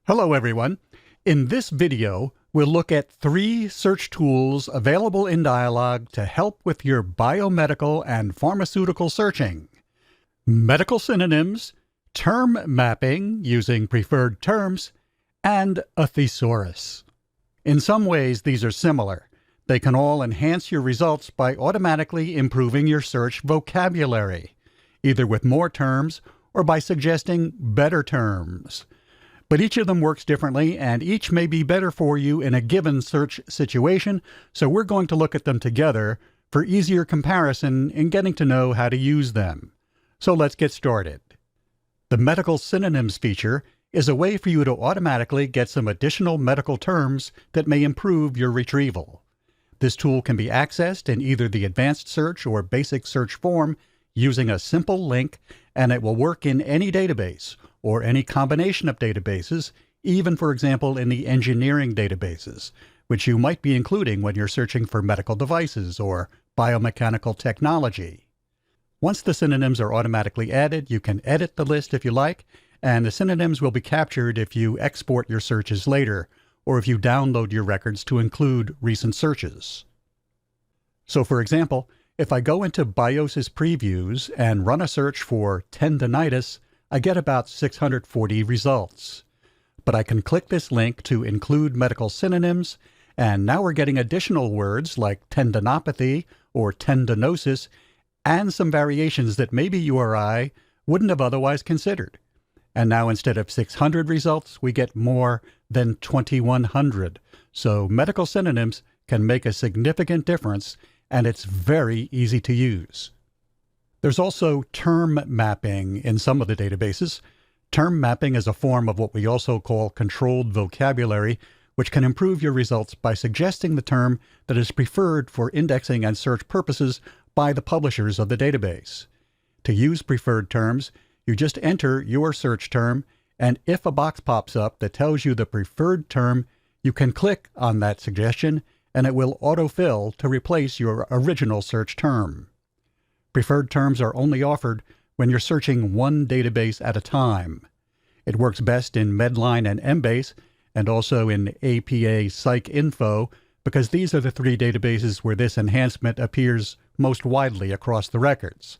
Hello everyone. In this video, we'll look at 3 search tools available in Dialog to help with your biomedical and pharmaceutical searching. Medical synonyms, term mapping using preferred terms, and a thesaurus. In some ways, these are similar. They can all enhance your results by automatically improving your search vocabulary, either with more terms or by suggesting better terms. But each of them works differently, and each may be better for you in a given search situation, so we're going to look at them together for easier comparison in getting to know how to use them. So let's get started. The Medical Synonyms feature is a way for you to automatically get some additional medical terms that may improve your retrieval. This tool can be accessed in either the Advanced Search or Basic Search form using a simple link, and it will work in any database or any combination of databases, even, for example, in the engineering databases, which you might be including when you're searching for medical devices or biomechanical technology. Once the synonyms are automatically added, you can edit the list if you like, and the synonyms will be captured if you export your searches later, or if you download your records to include recent searches. So, for example, if I go into Biosis Previews and run a search for tendinitis, I get about 640 results. But I can click this link to include medical synonyms, and now we're getting additional words like tendinopathy or tendinosis, and some variations that maybe you or I wouldn't have otherwise considered. And now instead of 600 results, we get more than 2,100. So medical synonyms can make a significant difference, and it's very easy to use. There's also term mapping in some of the databases. Term mapping is a form of what we also call controlled vocabulary, which can improve your results by suggesting the term that is preferred for indexing and search purposes by the publishers of the database. To use preferred terms, you just enter your search term, and if a box pops up that tells you the preferred term, you can click on that suggestion, and it will autofill to replace your original search term. Preferred terms are only offered when you're searching one database at a time. It works best in Medline and Embase, and also in APA PsycInfo, because these are the 3 databases where this enhancement appears most widely across the records.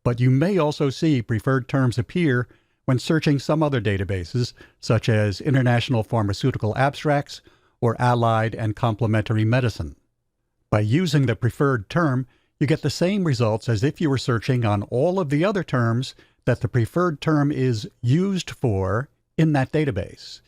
But you may also see preferred terms appear when searching some other databases, such as International Pharmaceutical Abstracts or Allied and Complementary Medicine. By using the preferred term, you get the same results as if you were searching on all of the other terms that the preferred term is used for in that database.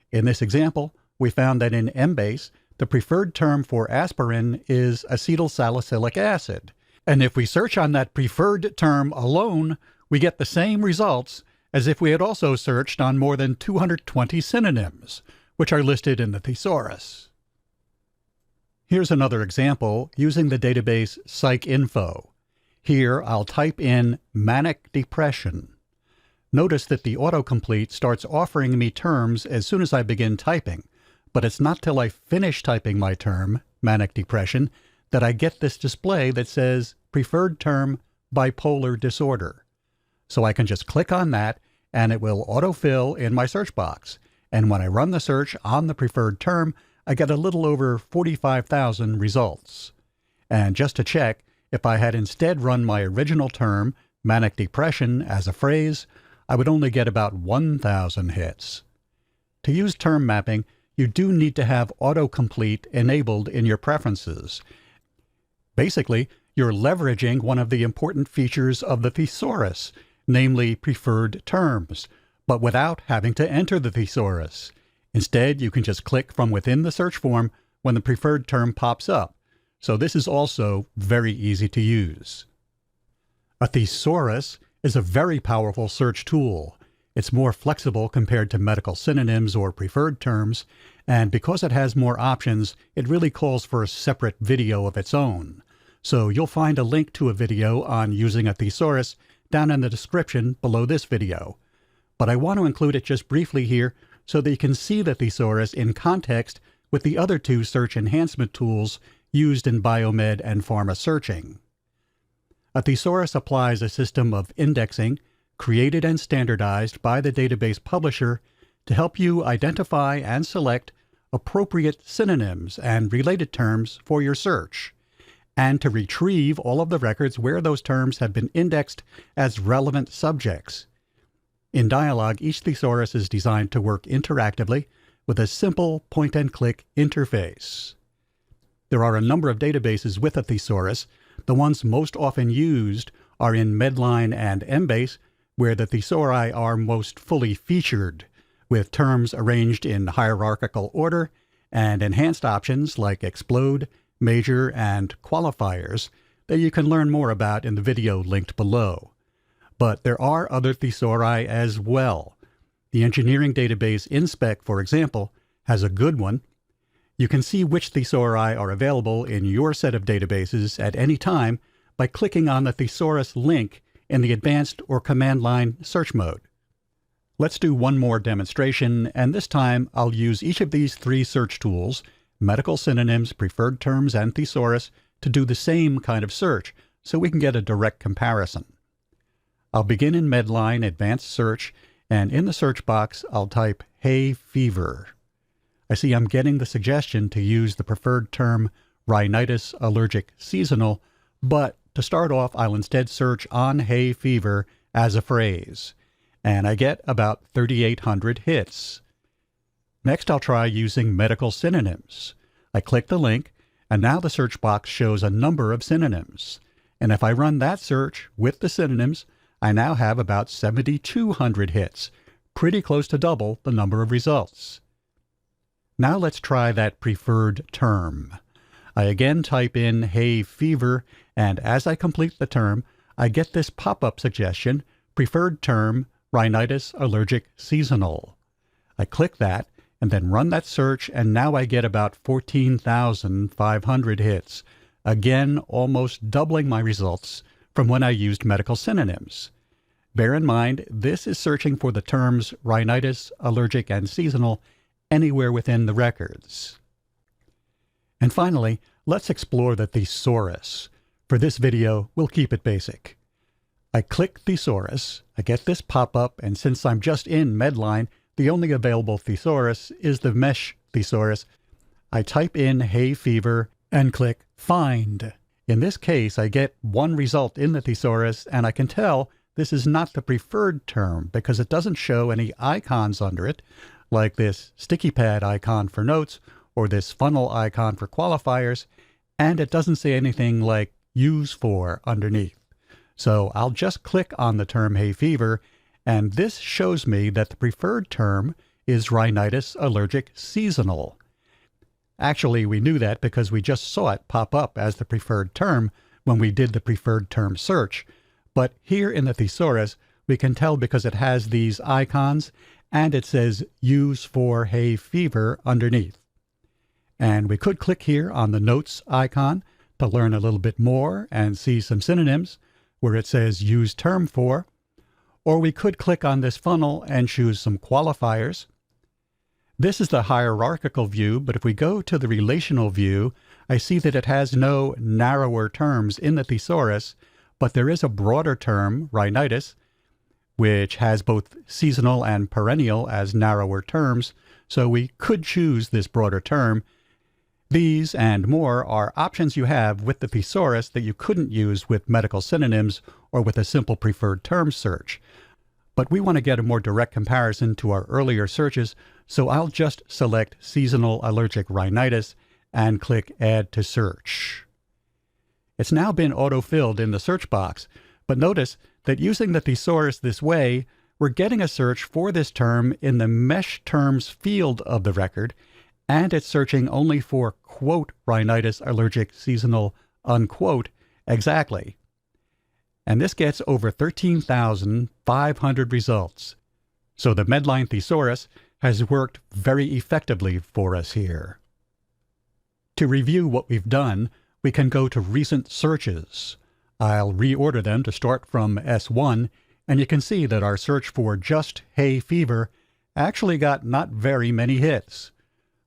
In this example, we found that in Embase, the preferred term for aspirin is acetyl salicylic acid. And if we search on that preferred term alone, we get the same results as if we had also searched on more than 220 synonyms, which are listed in the thesaurus. Here's another example using the database PsycInfo. Here I'll type in manic depression. Notice that the autocomplete starts offering me terms as soon as I begin typing, but it's not till I finish typing my term, manic depression, that I get this display that says preferred term bipolar disorder. So I can just click on that and it will autofill in my search box. And when I run the search on the preferred term, I get a little over 45,000 results. And just to check, if I had instead run my original term, manic depression, as a phrase, I would only get about 1,000 hits. To use term mapping, you do need to have autocomplete enabled in your preferences. Basically, you're leveraging one of the important features of the thesaurus, namely preferred terms, but without having to enter the thesaurus. Instead, you can just click from within the search form when the preferred term pops up, so this is also very easy to use. A thesaurus is a very powerful search tool. It's more flexible compared to medical synonyms or preferred terms, and because it has more options, it really calls for a separate video of its own. So you'll find a link to a video on using a thesaurus down in the description below this video. But I want to include it just briefly here so that you can see the thesaurus in context with the other 2 search enhancement tools used in biomed and pharma searching. A thesaurus applies a system of indexing created and standardized by the database publisher to help you identify and select appropriate synonyms and related terms for your search, and to retrieve all of the records where those terms have been indexed as relevant subjects. In Dialog, each thesaurus is designed to work interactively with a simple point-and-click interface. There are a number of databases with a thesaurus. The ones most often used are in Medline and Embase, where the thesauri are most fully featured, with terms arranged in hierarchical order and enhanced options like explode, major, and qualifiers that you can learn more about in the video linked below. But there are other thesauri as well. The engineering database InSpec, for example, has a good one. You can see which thesauri are available in your set of databases at any time by clicking on the thesaurus link in the advanced or command line search mode. Let's do one more demonstration, and this time I'll use each of these three search tools, medical synonyms, preferred terms, and thesaurus, to do the same kind of search so we can get a direct comparison. I'll begin in Medline Advanced Search, and in the search box I'll type hay fever. I see I'm getting the suggestion to use the preferred term rhinitis allergic seasonal, but to start off I'll instead search on hay fever as a phrase, and I get about 3,800 hits. Next I'll try using medical synonyms. I click the link, and now the search box shows a number of synonyms, and if I run that search with the synonyms, I now have about 7,200 hits, pretty close to double the number of results. Now let's try that preferred term. I again type in hay fever, and as I complete the term, I get this pop-up suggestion, preferred term, rhinitis allergic seasonal. I click that, and then run that search, and now I get about 14,500 hits, again almost doubling my results from when I used medical synonyms. Bear in mind, this is searching for the terms rhinitis, allergic, and seasonal anywhere within the records. And finally, let's explore the thesaurus. For this video, we'll keep it basic. I click thesaurus, I get this pop-up, and since I'm just in Medline, the only available thesaurus is the mesh thesaurus. I type in hay fever and click find. In this case, I get one result in the thesaurus, and I can tell this is not the preferred term because it doesn't show any icons under it, like this sticky pad icon for notes or this funnel icon for qualifiers, and it doesn't say anything like use for underneath. So I'll just click on the term hay fever, and this shows me that the preferred term is rhinitis allergic seasonal. Actually, we knew that because we just saw it pop up as the preferred term when we did the preferred term search. But here in the thesaurus, we can tell because it has these icons and it says use for hay fever underneath. And we could click here on the notes icon to learn a little bit more and see some synonyms where it says use term for, or we could click on this funnel and choose some qualifiers. This is the hierarchical view, but if we go to the relational view, I see that it has no narrower terms in the thesaurus, but there is a broader term, rhinitis, which has both seasonal and perennial as narrower terms, so we could choose this broader term. These and more are options you have with the thesaurus that you couldn't use with medical synonyms or with a simple preferred term search. But we want to get a more direct comparison to our earlier searches, so I'll just select seasonal allergic rhinitis and click Add to Search. It's now been auto-filled in the search box, but notice that using the thesaurus this way, we're getting a search for this term in the mesh terms field of the record, and it's searching only for quote rhinitis allergic seasonal unquote exactly. And this gets over 13,500 results. So the Medline thesaurus has worked very effectively for us here. To review what we've done, we can go to Recent Searches. I'll reorder them to start from S1, and you can see that our search for just hay fever actually got not very many hits.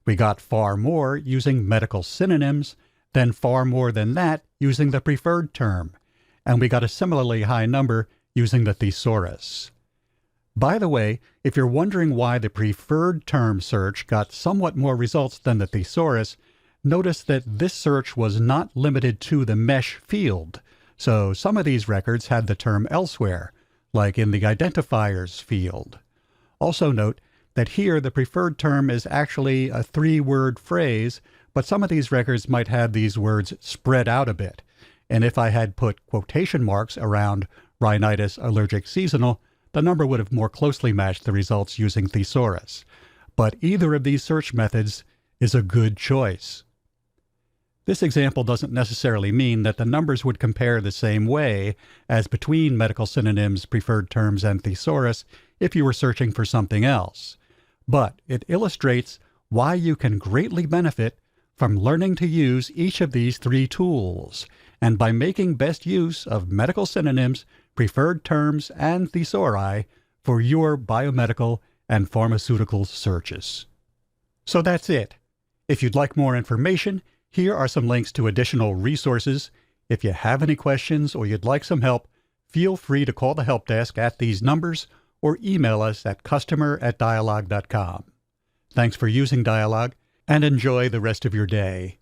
We got far more using medical synonyms, then far more than that using the preferred term, and we got a similarly high number using the thesaurus. By the way, if you're wondering why the preferred term search got somewhat more results than the thesaurus, notice that this search was not limited to the mesh field, so some of these records had the term elsewhere, like in the identifiers field. Also note that here the preferred term is actually a 3-word phrase, but some of these records might have these words spread out a bit, and if I had put quotation marks around rhinitis allergic seasonal, the number would have more closely matched the results using thesaurus. But either of these search methods is a good choice. This example doesn't necessarily mean that the numbers would compare the same way as between medical synonyms, preferred terms, and thesaurus if you were searching for something else. But it illustrates why you can greatly benefit from learning to use each of these 3 tools, and by making best use of medical synonyms, preferred terms, and thesauri for your biomedical and pharmaceutical searches. So that's it. If you'd like more information, here are some links to additional resources. If you have any questions or you'd like some help, feel free to call the help desk at these numbers or email us at customer@dialog.com. Thanks for using Dialog, and enjoy the rest of your day.